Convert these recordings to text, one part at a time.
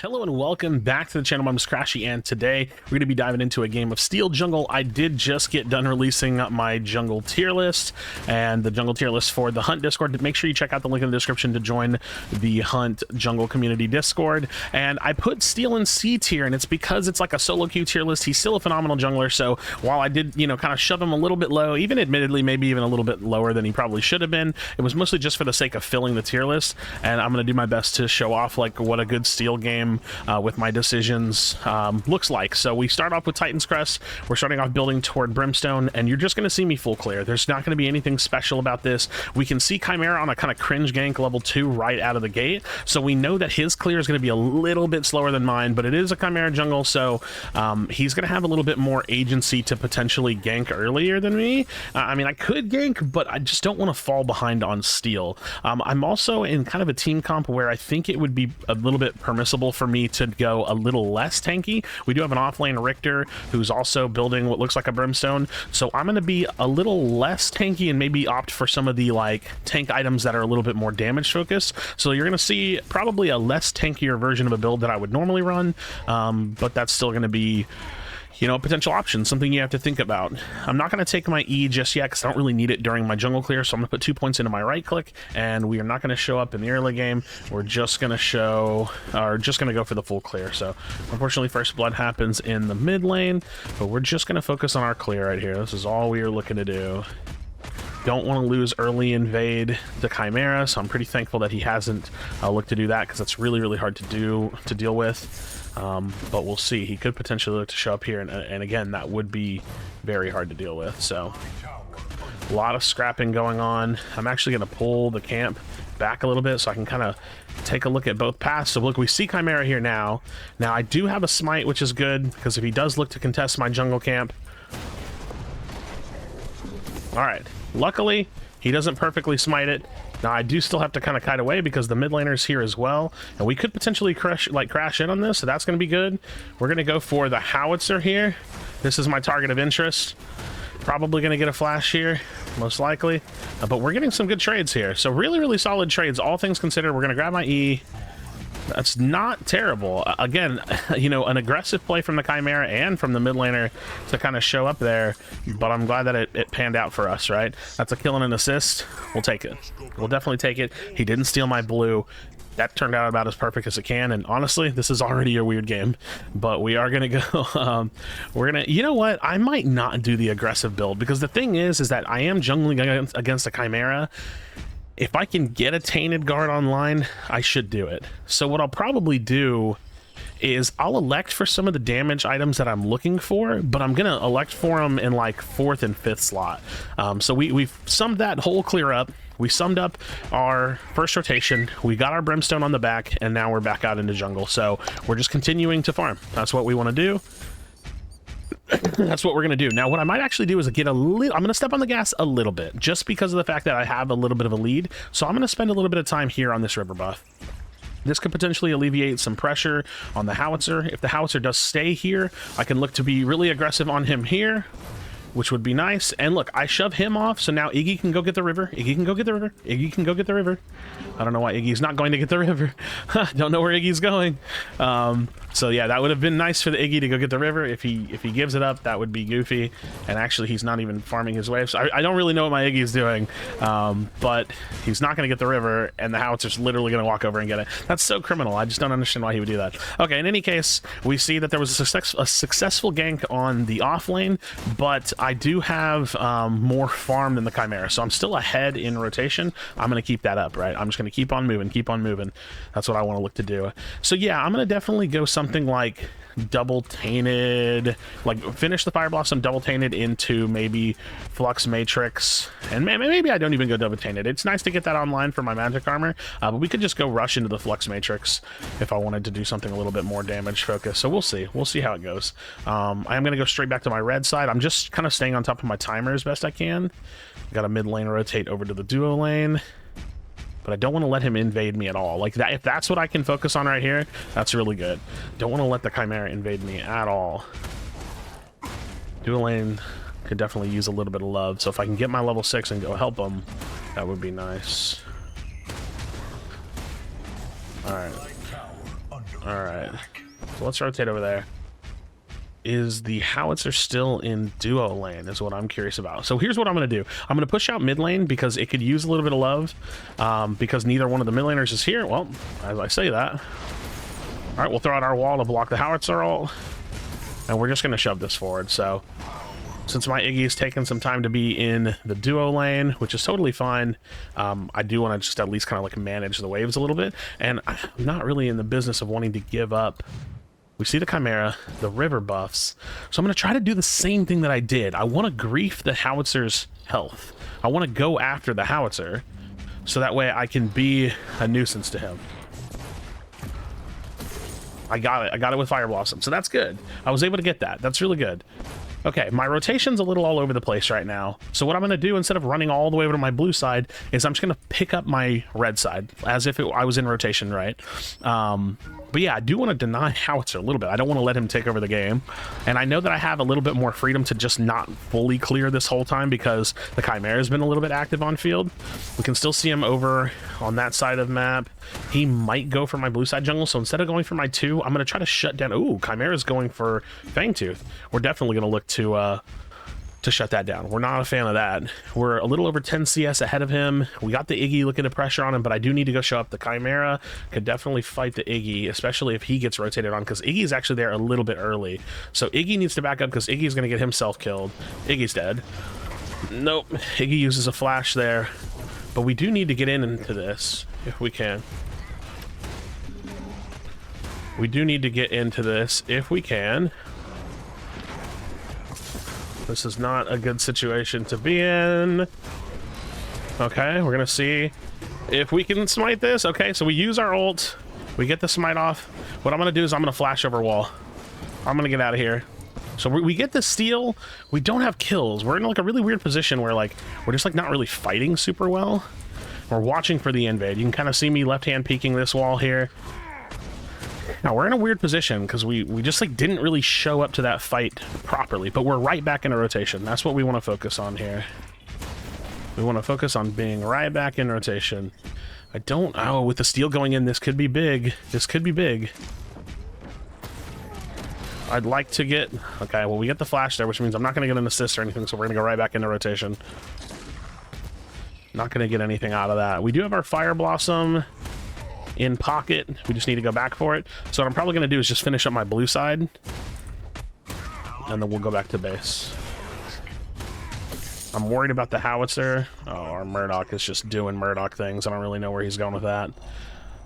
Hello and welcome back to the channel. I'm Krashy, and today we're going to be diving into a game of Steel Jungle. I did just get done releasing my jungle tier list, and the jungle tier list for the Hunt Discord. Make sure you check out the link in the description to join the Hunt Jungle Community Discord. And I put Steel in C tier, and it's because it's like a solo queue tier list. He's still a phenomenal jungler, so while I did, kind of shove him a little bit low, even admittedly maybe even a little bit lower than he probably should have been, it was mostly just for the sake of filling the tier list, and I'm going to do my best to show off like what a good Steel game with my decisions looks like. So we start off with Titan's Crest. We're starting off building toward Brimstone, and you're just going to see me full clear. There's not going to be anything special about this. We can see Chimera on a kind of cringe gank level 2 right out of the gate, so we know that his clear is going to be a little bit slower than mine, but it is a Chimera jungle, so he's going to have a little bit more agency to potentially gank earlier than me. I mean, I could gank, but I just don't want to fall behind on Steel. I'm also in kind of a team comp where I think it would be a little bit permissible for me to go a little less tanky. We do have an offlane Richter who's also building what looks like a Brimstone, so I'm going to be a little less tanky and maybe opt for some of the like tank items that are a little bit more damage focused. So you're going to see probably a less tankier version of a build that I would normally run, but that's still going to be a potential option, something you have to think about. I'm not going to take my E just yet because I don't really need it during my jungle clear, so I'm going to put 2 points into my right click, and we are not going to show up in the early game. We're just going to go for the full clear. So unfortunately first blood happens in the mid lane, but we're just going to focus on our clear right here. This is all we are looking to do. Don't want to lose early invade the Chimera, so I'm pretty thankful that he hasn't looked to do that, because that's really hard to deal with. But we'll see. He could potentially look to show up here, and again, that would be very hard to deal with. So a lot of scrapping going on. I'm actually going to pull the camp back a little bit so I can kind of take a look at both paths. So look, we see Chimera here now. Now I do have a smite, which is good, because if he does look to contest my jungle camp... Alright, luckily he doesn't perfectly smite it. Now I do still have to kind of kite away because the mid laner's here as well, and we could potentially crash in on this, so that's going to be good. We're going to go for the howitzer here. This is my target of interest. Probably going to get a flash here, most likely, but we're getting some good trades here. So really solid trades, all things considered. We're going to grab my E. That's not terrible. Again, an aggressive play from the Chimera and from the mid laner to kind of show up there, but I'm glad that it panned out for us, right? That's a kill and an assist. We'll take it. We'll definitely take it. He didn't steal my blue. That turned out about as perfect as it can, and honestly, this is already a weird game, but we are gonna go, we're gonna, you know what, I might not do the aggressive build, because the thing is that I am jungling against a Chimera. If I can get a Tainted Guard online, I should do it. So what I'll probably do is I'll elect for some of the damage items that I'm looking for, but I'm gonna elect for them in like 4th and 5th slot. So we've summed that whole clear up. We summed up our first rotation, we got our Brimstone on the back, and now we're back out into jungle. So we're just continuing to farm. That's what we want to do. That's what we're going to do. Now, what I might actually do is get a little... I'm going to step on the gas a little bit, just because of the fact that I have a little bit of a lead. So I'm going to spend a little bit of time here on this river buff. This could potentially alleviate some pressure on the howitzer. If the howitzer does stay here, I can look to be really aggressive on him here, which would be nice. And look, I shove him off, so now Iggy can go get the river. Iggy can go get the river. Iggy can go get the river. I don't know why Iggy's not going to get the river. Don't know where Iggy's going. So yeah, that would have been nice for the Iggy to go get the river. If he gives it up, that would be goofy. And actually, he's not even farming his wave. So I don't really know what my Iggy is doing. But he's not going to get the river, and the howitzer's literally going to walk over and get it. That's so criminal. I just don't understand why he would do that. Okay, in any case, we see that there was a successful gank on the off lane, but I do have more farm than the Chimera, so I'm still ahead in rotation. I'm going to keep that up, right? I'm just going to keep on moving. That's what I want to look to do. So yeah, I'm going to definitely go something like double tainted, like finish the Fire Blossom double tainted into maybe Flux Matrix, and maybe I don't even go double tainted. It's nice to get that online for my magic armor, but we could just go rush into the Flux Matrix if I wanted to do something a little bit more damage focused. So we'll see how it goes. I am going to go straight back to my red side. I'm just kind of staying on top of my timer as best I can. Got a mid lane rotate over to the duo lane, but I don't want to let him invade me at all. Like that, if that's what I can focus on right here, that's really good. Don't want to let the Chimera invade me at all. Dual lane could definitely use a little bit of love, so if I can get my level 6 and go help him, that would be nice. All right. All right. So let's rotate over there. Is the howitzer still in duo lane is what I'm curious about. So here's what I'm going to do. I'm going to push out mid lane because it could use a little bit of love because neither one of the mid laners is here. Well, as I say that. All right, we'll throw out our wall to block the howitzer ult. And we're just going to shove this forward. So since my Iggy's taken some time to be in the duo lane, which is totally fine, I do want to just at least kind of like manage the waves a little bit. And I'm not really in the business of wanting to give up. We see the Chimera, the river buffs. So I'm going to try to do the same thing that I did. I want to grief the howitzer's health. I want to go after the howitzer so that way I can be a nuisance to him. I got it. I got it with Fire Blossom. So that's good. I was able to get that. That's really good. Okay, my rotation's a little all over the place right now. So what I'm going to do, instead of running all the way over to my blue side, is I'm just going to pick up my red side, as if I was in rotation, right? But yeah, I do want to deny Howitzer a little bit. I don't want to let him take over the game. And I know that I have a little bit more freedom to just not fully clear this whole time because the Chimera has been a little bit active on field. We can still see him over on that side of the map. He might go for my blue side jungle, so instead of going for my 2, I'm going to try to shut down... Ooh, Chimera's going for Fangtooth. We're definitely going to look to shut that down. We're not a fan of that. We're a little over 10 CS ahead of him. We got the Iggy looking to pressure on him, but I do need to go show up. The Chimera could definitely fight the Iggy, especially if he gets rotated on, because Iggy's actually there a little bit early. So Iggy needs to back up because Iggy's going to get himself killed. Iggy's dead. Nope. Iggy uses a flash there, but we do need to get into this if we can. We do need to get into this if we can. This is not a good situation to be in. Okay, we're gonna see if we can smite this. Okay, so we use our ult. We get the smite off. What I'm gonna do is I'm gonna flash over wall. I'm gonna get out of here. So we get the steal. We don't have kills. We're in like a really weird position where like we're just like not really fighting super well. We're watching for the invade. You can kind of see me left hand peeking this wall here. Now, we're in a weird position because we just like didn't really show up to that fight properly, but we're right back in a rotation. That's what we want to focus on here. We want to focus on being right back in rotation. Oh, with the steal going in, this could be big. This could be big. I'd like to get... Okay, well, we get the flash there, which means I'm not going to get an assist or anything, so we're going to go right back into rotation. Not going to get anything out of that. We do have our Fire Blossom in pocket. We just need to go back for it. So what I'm probably going to do is just finish up my blue side, and then we'll go back to base. I'm worried about the howitzer. Oh, our Murdoch is just doing Murdoch things. I don't really know where he's going with that.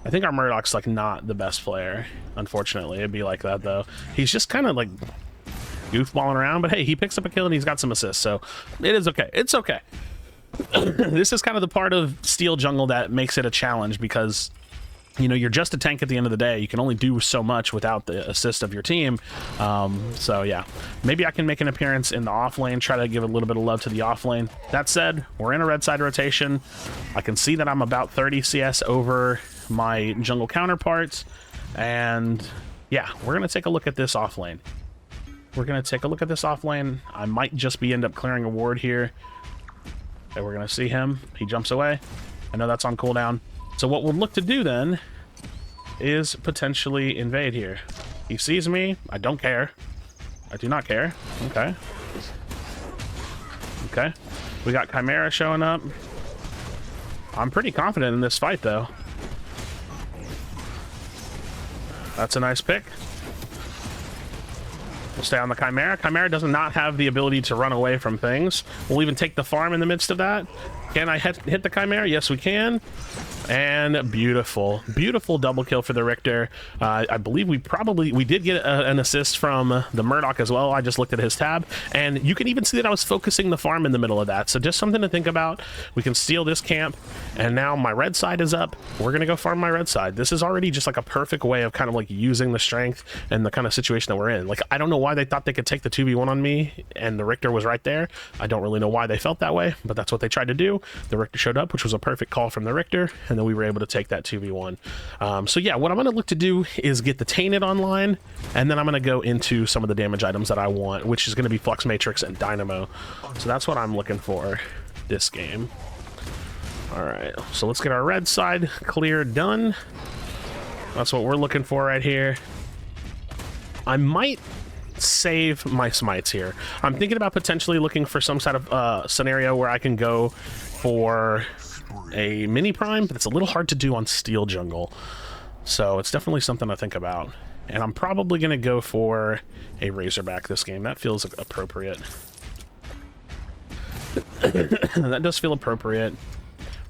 I think our Murdoch's like not the best player, unfortunately. It'd be like that though. He's just kind of like goofballing around, but hey, he picks up a kill and he's got some assists, so it is okay. It's okay. This is kind of the part of Steel Jungle that makes it a challenge because, you know, you're just a tank at the end of the day. You can only do so much without the assist of your team. So yeah, maybe I can make an appearance in the off lane, try to give a little bit of love to the off lane. That said, we're in a red side rotation. I can see that I'm about 30 CS over my jungle counterparts. And yeah, we're going to take a look at this off lane. We're going to take a look at this off lane. I might just end up clearing a ward here. Okay, we're going to see him. He jumps away. I know that's on cooldown. So what we'll look to do then is potentially invade here. He sees me. I don't care. I do not care. Okay. Okay. We got Chimera showing up. I'm pretty confident in this fight, though. That's a nice pick. We'll stay on the Chimera. Chimera does not have the ability to run away from things. We'll even take the farm in the midst of that. Can I hit the Chimera? Yes, we can. And beautiful. Beautiful double kill for the Richter. I believe we did get an assist from the Murdoch as well. I just looked at his tab. And you can even see that I was focusing the farm in the middle of that. So just something to think about. We can steal this camp. And now my red side is up. We're going to go farm my red side. This is already just like a perfect way of kind of like using the strength and the kind of situation that we're in. Like, I don't know why they thought they could take the 2v1 on me and the Richter was right there. I don't really know why they felt that way, but that's what they tried to do. The Richter showed up, which was a perfect call from the Richter, and then we were able to take that 2v1. So yeah, what I'm going to look to do is get the Tainted online, and then I'm going to go into some of the damage items that I want, which is going to be Flux Matrix and Dynamo. So that's what I'm looking for this game. All right, so let's get our red side clear done. That's what we're looking for right here. I might save my smites here. I'm thinking about potentially looking for some sort of scenario where I can go for a mini prime, but it's a little hard to do on steel jungle. So it's definitely something to think about. And I'm probably going to go for a Razorback this game. That feels appropriate. That does feel appropriate.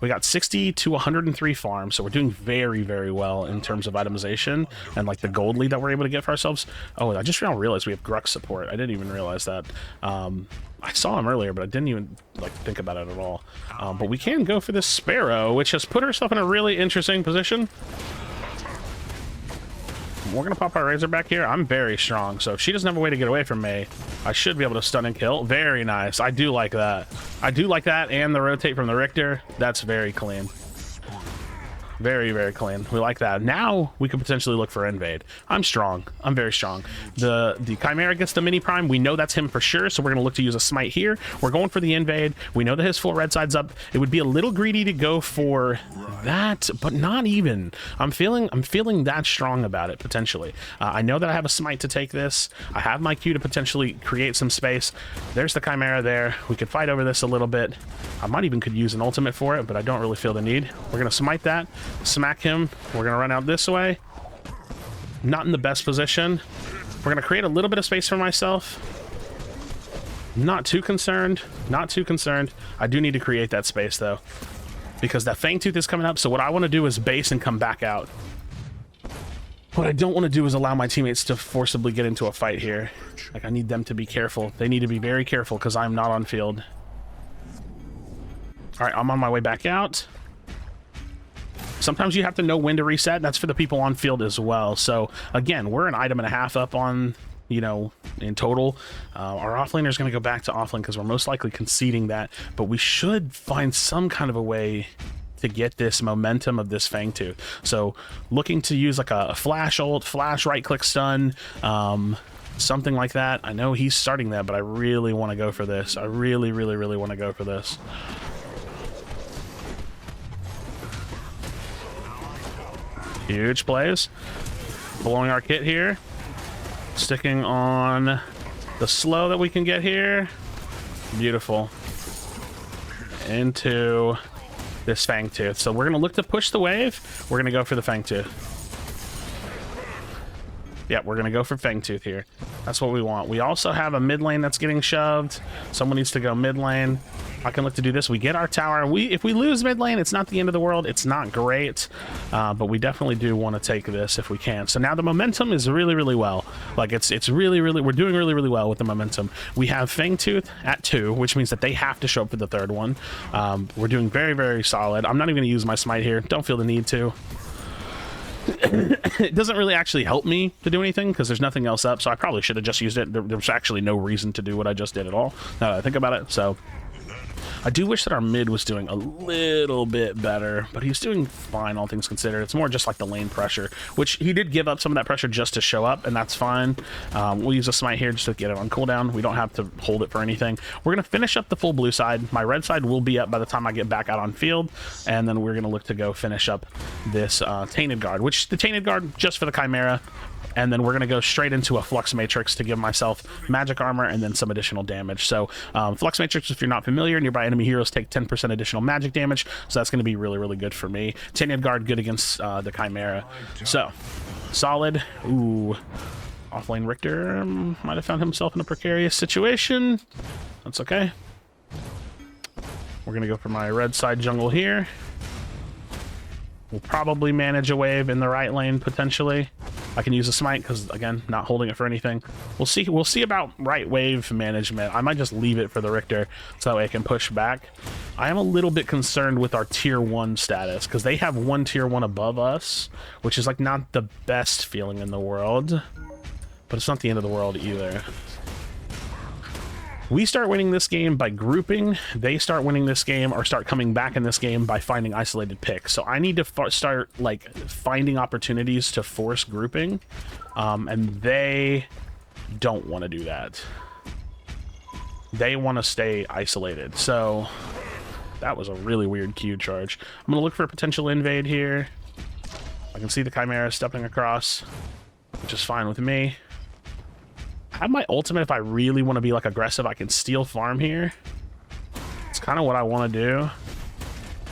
We got 60 to 103 farms, so we're doing very, very well in terms of itemization and like the gold lead that we're able to get for ourselves. Oh, I just now realized we have Grux support. I didn't even realize that. I saw him earlier, but I didn't even like think about it at all. But we can go for this Sparrow, which has put herself in a really interesting position. We're going to pop our Razorback here. I'm very strong, so if she doesn't have a way to get away from me, I should be able to stun and kill. Very nice. I do like that. I do like that, and the rotate from the Richter. That's very clean. Very, very clean. We like that. Now we could potentially look for invade. I'm strong. I'm very strong. The Chimera gets the mini prime. We know that's him for sure, so we're going to look to use a smite here. We're going for the invade. We know that his full red side's up. It would be a little greedy to go for that, but not even. I'm feeling that strong about it potentially. I know that I have a smite to take this. I have my Q to potentially create some space. There's the Chimera there. We could fight over this a little bit. I might even could use an ultimate for it, but I don't really feel the need. We're going to smite that. Smack him. We're gonna run out this way. Not in the best position. We're gonna create a little bit of space for myself. Not too concerned. Not too concerned. I do need to create that space though, because that Fangtooth is coming up. So what I want to do is base and come back out. What I don't want to do is allow my teammates to forcibly get into a fight here. Like, I need them to be careful. They need to be very careful because I'm not on field. All right, I'm on my way back out. Sometimes you have to know when to reset. That's for the people on field as well. So again, we're an item and a half up on, you know, in total. Our offlaner is going to go back to offlane because we're most likely conceding that, but we should find some kind of a way to get this momentum of this Fangtooth. So looking to use like a flash ult, flash right click stun, something like that. I know he's starting that, but I really want to go for this. I really, really, really want to go for this. Huge plays. Blowing our kit here. Sticking on the slow that we can get here. Beautiful. Into this Fangtooth. So we're going to look to push the wave. We're going to go for the Fangtooth. Yeah, we're going to go for Fangtooth here. That's what we want. We also have a mid lane that's getting shoved. Someone needs to go mid lane. I can look to do this. We get our tower. If we lose mid lane, it's not the end of the world. It's not great, but we definitely do want to take this if we can. So now the momentum is really, really well. Like it's really, really, we're doing really, really well with the momentum. We have Fangtooth at 2, which means that they have to show up for the third one. We're doing very, very solid. I'm not even going to use my smite here. Don't feel the need to. It doesn't really actually help me to do anything because there's nothing else up, so I probably should have just used it. There's actually no reason to do what I just did at all, now that I think about it. So I do wish that our mid was doing a little bit better, but he's doing fine, all things considered. It's more just like the lane pressure, which he did give up some of that pressure just to show up, and that's fine. We'll use a smite here just to get it on cooldown. We don't have to hold it for anything. We're going to finish up the full blue side. My red side will be up by the time I get back out on field, and then we're going to look to go finish up this Tainted Guard, which the Tainted Guard just for the Chimera. And then we're going to go straight into a Flux Matrix to give myself magic armor and then some additional damage. So Flux Matrix, if you're not familiar, nearby enemy heroes take 10% additional magic damage. So that's going to be really, really good for me. Tainted Guard, good against the Chimera. So, solid. Ooh. Offlane Richter might have found himself in a precarious situation. That's okay. We're going to go for my red side jungle here. We'll probably manage a wave in the right lane, potentially. I can use a smite because, again, not holding it for anything. We'll see about right wave management. I might just leave it for the Richter so that way I can push back. I am a little bit concerned with our tier 1 status because they have one tier 1 above us, which is like not the best feeling in the world, but it's not the end of the world either. We start winning this game by grouping. They start winning this game or start coming back in this game by finding isolated picks. So I need to start like finding opportunities to force grouping, and they don't want to do that. They want to stay isolated. So that was a really weird Q charge. I'm gonna look for a potential invade here. I can see the Chimera stepping across, which is fine with me. I have my ultimate if I really want to be like aggressive. I can steal farm here. It's kind of what I want to do.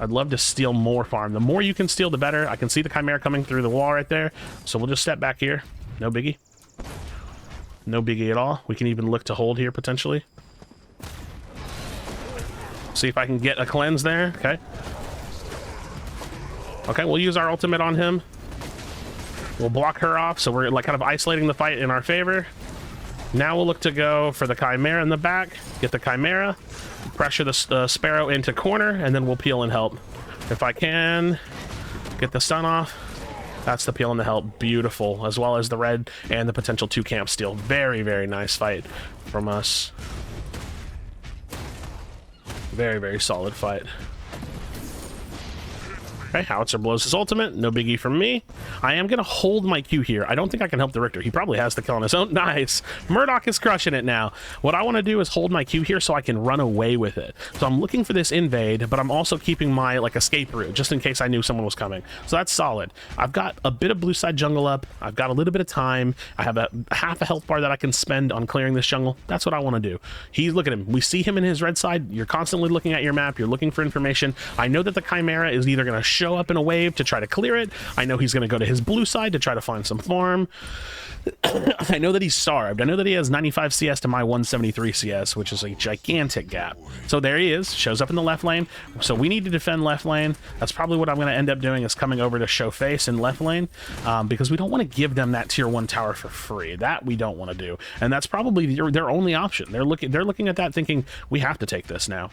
I'd love to steal more farm. The more you can steal, the better. I can see the Chimera coming through the wall right there. So we'll just step back here. No biggie. No biggie at all. We can even look to hold here potentially. See if I can get a cleanse there. Okay. Okay, we'll use our ultimate on him. We'll block her off, so we're like kind of isolating the fight in our favor. Now we'll look to go for the Chimera in the back. Get the Chimera. Pressure the Sparrow into corner, and then we'll peel and help. If I can get the stun off. That's the peel and the help. Beautiful. As well as the red and the potential 2 camp steal. Very, very nice fight from us. Very, very solid fight. Okay, Howitzer blows his ultimate. No biggie from me. I am going to hold my Q here. I don't think I can help the Richter. He probably has the kill on his own. Nice. Murdoch is crushing it now. What I want to do is hold my Q here so I can run away with it. So I'm looking for this invade, but I'm also keeping my like escape route just in case I knew someone was coming. So that's solid. I've got a bit of blue side jungle up. I've got a little bit of time. I have a half a health bar that I can spend on clearing this jungle. That's what I want to do. Look at him. We see him in his red side. You're constantly looking at your map. You're looking for information. I know that the Chimera is either going to show up in a wave to try to clear it. I know he's going to go to his blue side to try to find some farm. I know that he's starved. I know that he has 95 CS to my 173 CS, which is a gigantic gap. So there he is, shows up in the left lane. So we need to defend left lane. That's probably what I'm going to end up doing, is coming over to show face in left lane, because we don't want to give them that tier 1 tower for free. That we don't want to do, and that's probably their only option. They're looking at that thinking we have to take this now.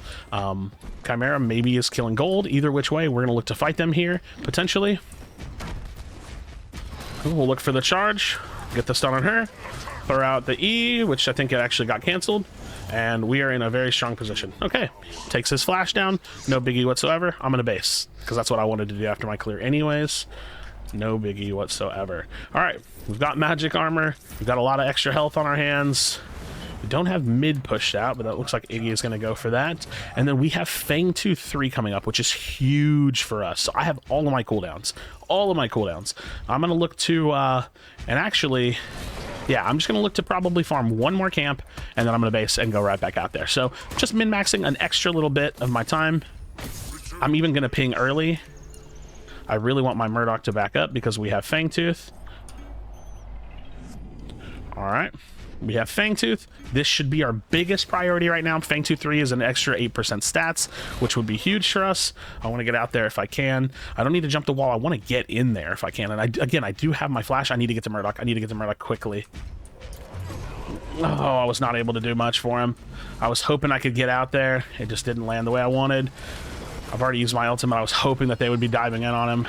Chimera maybe is killing gold. Either which way, we're going to look to fight them here potentially. We'll look for the charge. Get the stun on her, throw out the E, which I think it actually got canceled, and we are in a very strong position. Okay, takes his flash down, no biggie whatsoever. I'm gonna base, because that's what I wanted to do after my clear anyways. No biggie whatsoever. All right, we've got magic armor, we've got a lot of extra health on our hands. We don't have mid pushed out, but that looks like Iggy is going to go for that. And then we have Fangtooth 3 coming up, which is huge for us. So I have all of my cooldowns. All of my cooldowns. I'm going to look to, and actually, yeah, I'm just going to look to probably farm one more camp, and then I'm going to base and go right back out there. So just min-maxing an extra little bit of my time. I'm even going to ping early. I really want my Murdoch to back up because we have Fangtooth. All right. We have Fangtooth. This should be our biggest priority right now. Fangtooth 3 is an extra 8% stats, which would be huge for us. I want to get out there if I can. I don't need to jump the wall. I want to get in there if I can. And again, I do have my flash. I need to get to Murdoch. I need to get to Murdoch quickly. Oh, I was not able to do much for him. I was hoping I could get out there. It just didn't land the way I wanted. I've already used my ultimate. I was hoping that they would be diving in on him.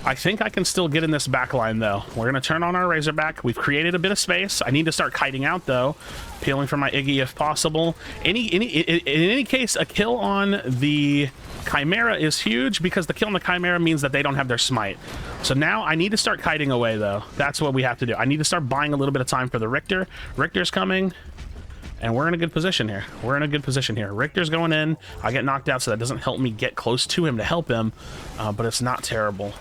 I think I can still get in this back line, though. We're going to turn on our Razorback. We've created a bit of space. I need to start kiting out, though. Peeling for my Iggy if possible. In any case, a kill on the Chimera is huge because the kill on the Chimera means that they don't have their smite. So now I need to start kiting away, though. That's what we have to do. I need to start buying a little bit of time for the Richter. Richter's coming. And we're in a good position here. We're in a good position here. Richter's going in. I get knocked out, so that doesn't help me get close to him to help him. But it's not terrible.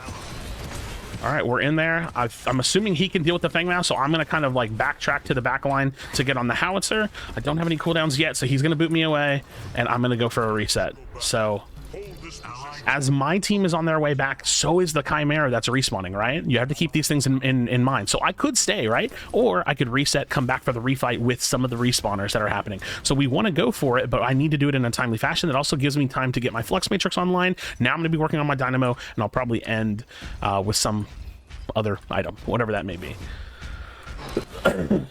All right, we're in there. I'm assuming he can deal with the Fang Mouse, so I'm going to kind of like backtrack to the back line to get on the Howitzer. I don't have any cooldowns yet, so he's going to boot me away, and I'm going to go for a reset. So as my team is on their way back, so is the Chimera that's respawning, right? You have to keep these things in mind. So I could stay, right? Or I could reset, come back for the refight with some of the respawners that are happening. So we want to go for it, but I need to do it in a timely fashion. That also gives me time to get my Flux Matrix online. Now I'm going to be working on my Dynamo, and I'll probably end with some other item, whatever that may be.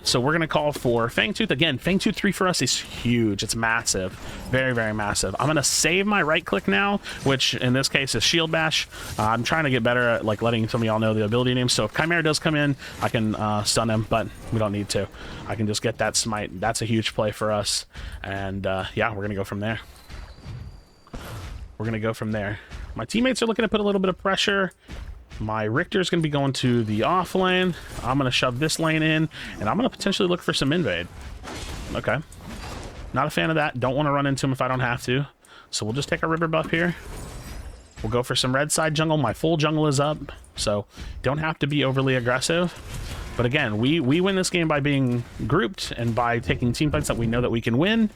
So we're going to call for Fangtooth. Again, Fangtooth 3 for us is huge. It's massive. Very, very massive. I'm going to save my right click now, which in this case is Shield Bash. I'm trying to get better at like letting some of y'all know the ability names. So if Chimera does come in, I can stun him, but we don't need to. I can just get that smite. That's a huge play for us. And yeah, we're going to go from there. We're going to go from there. My teammates are looking to put a little bit of pressure. My Richter's going to be going to the off lane. I'm going to shove this lane in, and I'm going to potentially look for some invade. Okay. Not a fan of that. Don't want to run into him if I don't have to. So we'll just take a river buff here. We'll go for some red side jungle. My full jungle is up. So don't have to be overly aggressive. But again, we win this game by being grouped and by taking team fights that we know that we can win.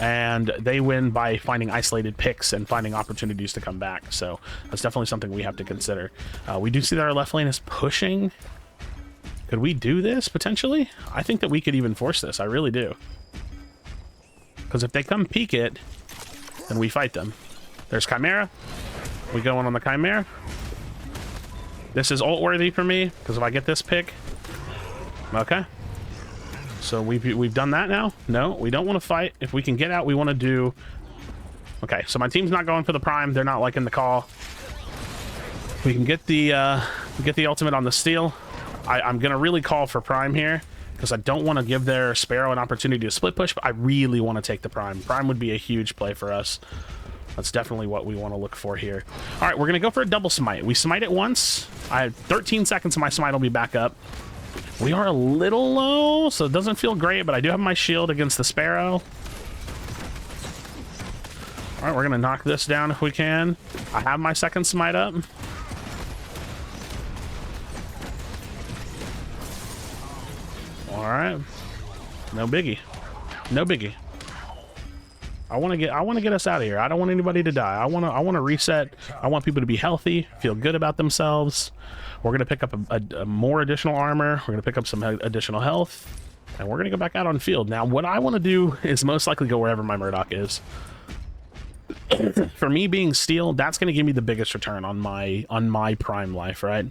And they win by finding isolated picks and finding opportunities to come back. So that's definitely something we have to consider. We do see that our left lane is pushing. Could we do this potentially? I think that we could even force this. I really do. Because if they come peek it, then we fight them. There's Chimera. We go in on the Chimera. This is ult worthy for me because if I get this pick, okay. So we've done that now. No, we don't want to fight. If we can get out, we want to do. Okay, so my team's not going for the prime. They're not liking the call. We can get the ultimate on the steal. I'm gonna really call for prime here because I don't want to give their Sparrow an opportunity to split push, but I really want to take the prime. Prime would be a huge play for us. That's definitely what we want to look for here. All right, we're going to go for a double smite. We smite it once. I have 13 seconds and my smite will be back up. We are a little low, so it doesn't feel great, but I do have my shield against the Sparrow. All right, we're going to knock this down if we can. I have my second smite up. All right. No biggie. No biggie. I want to get us out of here. I don't want anybody to die. I want to reset. I want people to be healthy, feel good about themselves. We're going to pick up a more additional armor. We're going to pick up some additional health, and we're going to go back out on field. Now, what I want to do is most likely go wherever my Murdoch is. For me being steel, that's going to give me the biggest return on my prime life, right?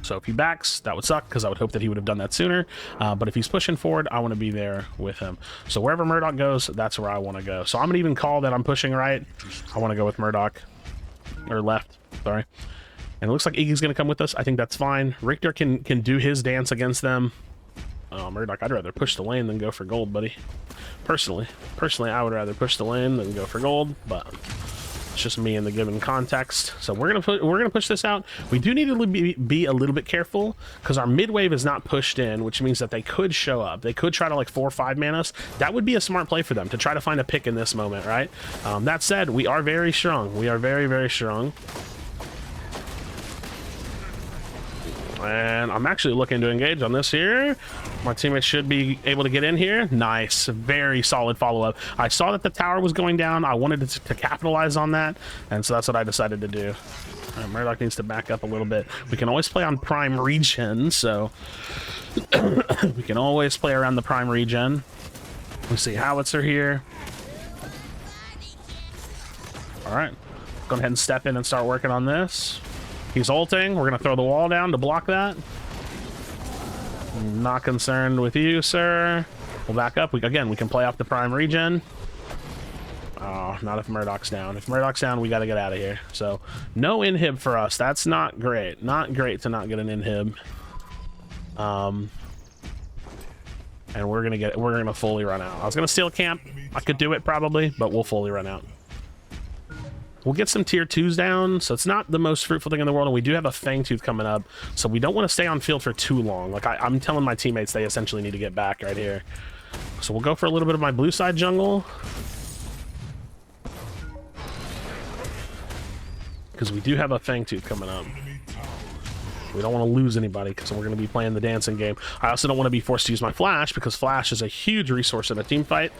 So if he backs, that would suck because I would hope that he would have done that sooner. But if he's pushing forward, I want to be there with him. So wherever Murdoch goes, that's where I want to go. So I'm going to even call that I'm pushing right. I want to go with Murdoch. Or left, sorry. And it looks like Iggy's going to come with us. I think that's fine. Richter can do his dance against them. Oh, Murdoch, I'd rather push the lane than go for gold, buddy. Personally, I would rather push the lane than go for gold, but it's just me in the given context. So we're gonna push this out. We do need to be a little bit careful because our mid wave is not pushed in, which means that they could show up. They could try to like 4 or 5 man us. That would be a smart play for them to try to find a pick in this moment, right? That said, we are very strong. We are very, very strong. And I'm actually looking to engage on this here. My teammates should be able to get in here. Nice. Very solid follow-up. I saw that the tower was going down. I wanted to capitalize on that, and so that's what I decided to do. All right, Murdoch needs to back up a little bit. We can always play on prime regen, so we can always play around the prime regen. We see Howitzer here. All right. Go ahead and step in and start working on this. He's ulting. We're going to throw the wall down to block that. Not concerned with you, sir. We'll back up. Again, we can play off the prime regen. Oh, not if Murdoch's down. If Murdoch's down, we got to get out of here. So, no inhib for us. That's not great. Not great to not get an inhib. And we're gonna fully run out. I was gonna steal camp. I could do it probably, but we'll fully run out. We'll get some tier 2s down, so it's not the most fruitful thing in the world, and we do have a Fangtooth coming up, so we don't want to stay on field for too long. Like, I'm telling my teammates they essentially need to get back right here. So we'll go for a little bit of my blue side jungle. Because we do have a Fangtooth coming up. We don't want to lose anybody because we're going to be playing the dancing game. I also don't want to be forced to use my flash because flash is a huge resource in a team fight.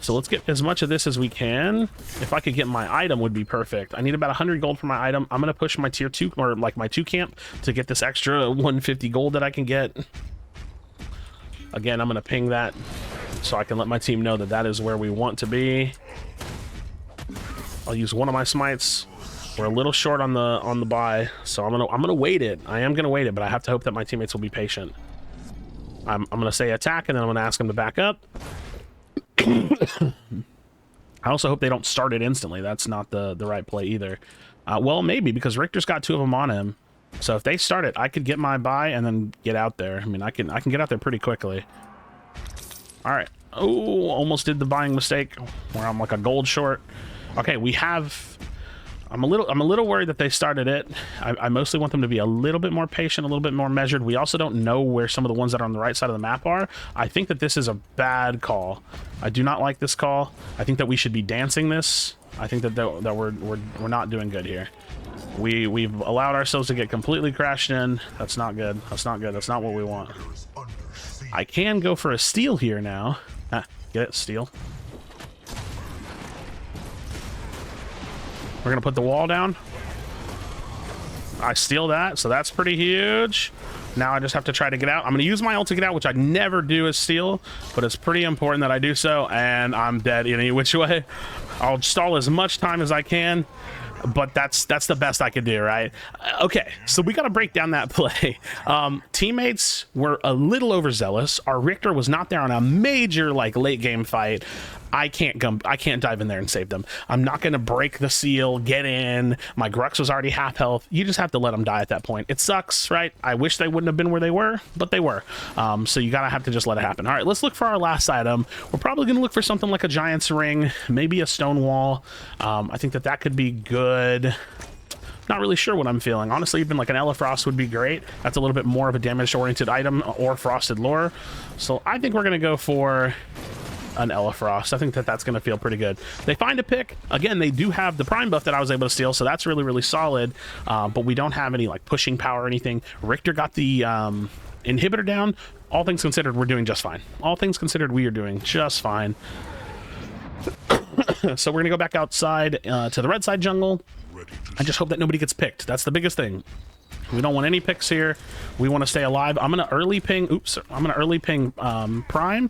So let's get as much of this as we can. If I could get my item would be perfect. I need about 100 gold for my item. I'm going to push my tier 2 or like my 2 camp to get this extra 150 gold that I can get. Again, I'm going to ping that so I can let my team know that that is where we want to be. I'll use one of my smites. We're a little short on the buy, so I'm gonna wait it. I am gonna wait it, but I have to hope that my teammates will be patient. I'm gonna say attack, and then I'm gonna ask them to back up. I also hope they don't start it instantly. That's not the right play either. Well, maybe, because Richter's got 2 of them on him. So if they start it, I could get my buy and then get out there. I mean, I can get out there pretty quickly. All right. Oh, almost did the buying mistake where I'm like a gold short. Okay, we have I'm a little worried that they started it. I mostly want them to be a little bit more patient, a little bit more measured. We also don't know where some of the ones that are on the right side of the map are. I think that this is a bad call. I do not like this call. I think that we should be dancing this. I think that we're not doing good here. We've allowed ourselves to get completely crashed in. That's not good. That's not good. That's not what we want. I can go for a steal here now. Ah, get it? Steal. We're gonna put the wall down. I steal that, so that's pretty huge. Now I just have to try to get out. I'm gonna use my ult to get out, which I never do as steal, but it's pretty important that I do so, and I'm dead any which way. I'll stall as much time as I can, but that's the best I could do, right? Okay, so we got to break down that play. Teammates were a little overzealous. Our Richter was not there on a major like late game fight. I can't dive in there and save them. I'm not going to break the seal, get in. My Grux was already half health. You just have to let them die at that point. It sucks, right? I wish they wouldn't have been where they were, but they were. So you gotta have to just let it happen. All right, let's look for our last item. We're probably going to look for something like a Giant's Ring, maybe a Stone Wall. I think that could be good. Not really sure what I'm feeling. Honestly, even like an Elefrost would be great. That's a little bit more of a damage-oriented item, or Frosted Lore. So I think we're going to go for an Elefrost. I think that that's going to feel pretty good. They find a pick. Again, they do have the Prime buff that I was able to steal, so that's really, really solid. But we don't have any like pushing power or anything. Richter got the inhibitor down. All things considered, we're doing just fine. All things considered, we are doing just fine. So we're going to go back outside to the red side jungle. I just hope that nobody gets picked. That's the biggest thing. We don't want any picks here. We want to stay alive. I'm going to early ping. Oops. I'm going to early ping Prime.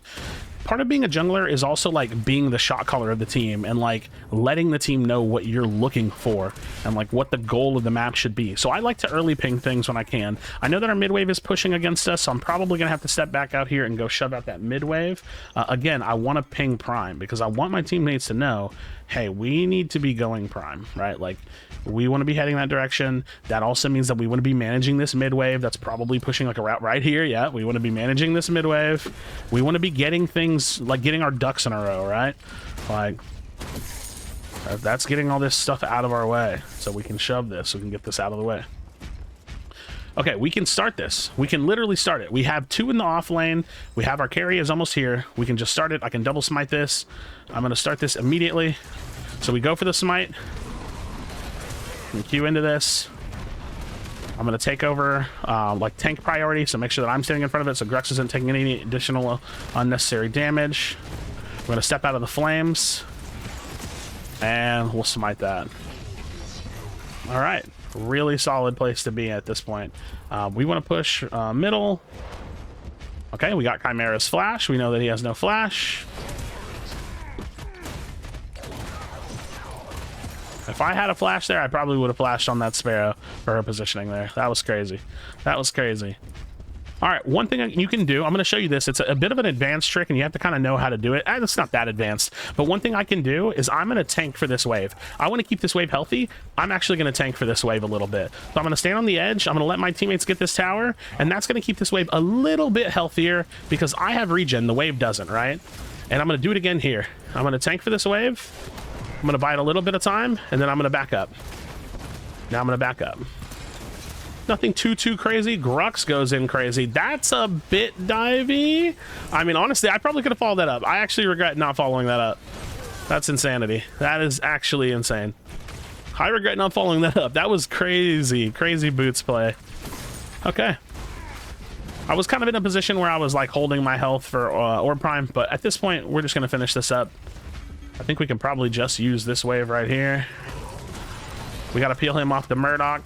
Part of being a jungler is also like being the shot caller of the team and like letting the team know what you're looking for and like what the goal of the map should be. So I like to early ping things when I can. I know that our mid wave is pushing against us, so I'm probably gonna have to step back out here and go shove out that mid wave. Again, I want to ping Prime because I want my teammates to know, hey, we need to be going Prime, right? Like we want to be heading that direction. That also means that we want to be managing this mid wave. That's probably pushing like a route right here. Yeah, we want to be managing this mid wave. We want to be getting things like getting our ducks in a row, right? Like that's getting all this stuff out of our way so we can shove this, so we can get this out of the way. Okay, we can start this. We can literally start it. We have 2 in the off lane. We have our carry is almost here. We can just start it. I can double smite this. I'm going to start this immediately. So we go for the smite. And Q into this. I'm going to take over like tank priority, so make sure that I'm standing in front of it so Grux isn't taking any additional unnecessary damage. We're going to step out of the flames. And we'll smite that. All right. Really solid place to be at this point. We want to push middle. Okay, we got Chimera's flash. We know that he has no flash. If I had a flash there, I probably would have flashed on that Sparrow for her positioning there. That was crazy. That was crazy. All right, one thing you can do, I'm going to show you this. It's a bit of an advanced trick, and you have to kind of know how to do it. And it's not that advanced, but one thing I can do is I'm going to tank for this wave. I want to keep this wave healthy. I'm actually going to tank for this wave a little bit. So I'm going to stand on the edge. I'm going to let my teammates get this tower, and that's going to keep this wave a little bit healthier because I have regen. The wave doesn't, right? And I'm going to do it again here. I'm going to tank for this wave. I'm going to buy it a little bit of time, and then I'm going to back up. Now I'm going to back up. Nothing too crazy. Grux goes in crazy. That's a bit divey. I mean, honestly, I probably could have followed that up. I actually regret not following that up. That's insanity. That is actually insane. I regret not following that up. That was crazy. Crazy boots play. Okay. I was kind of in a position where I was like holding my health for Orb Prime, but at this point, we're just going to finish this up. I think we can probably just use this wave right here. We got to peel him off the Murdoch.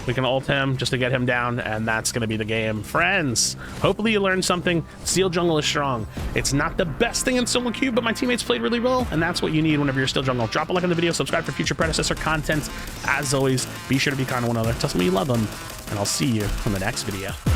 We can ult him just to get him down, and that's going to be the game. Friends, hopefully you learned something. Steel jungle is strong. It's not the best thing in solo queue, but my teammates played really well, and that's what you need whenever you're steel jungle. Drop a like on the video, subscribe for future Predecessor content. As always, be sure to be kind to one another. Tell somebody you love them, and I'll see you on the next video.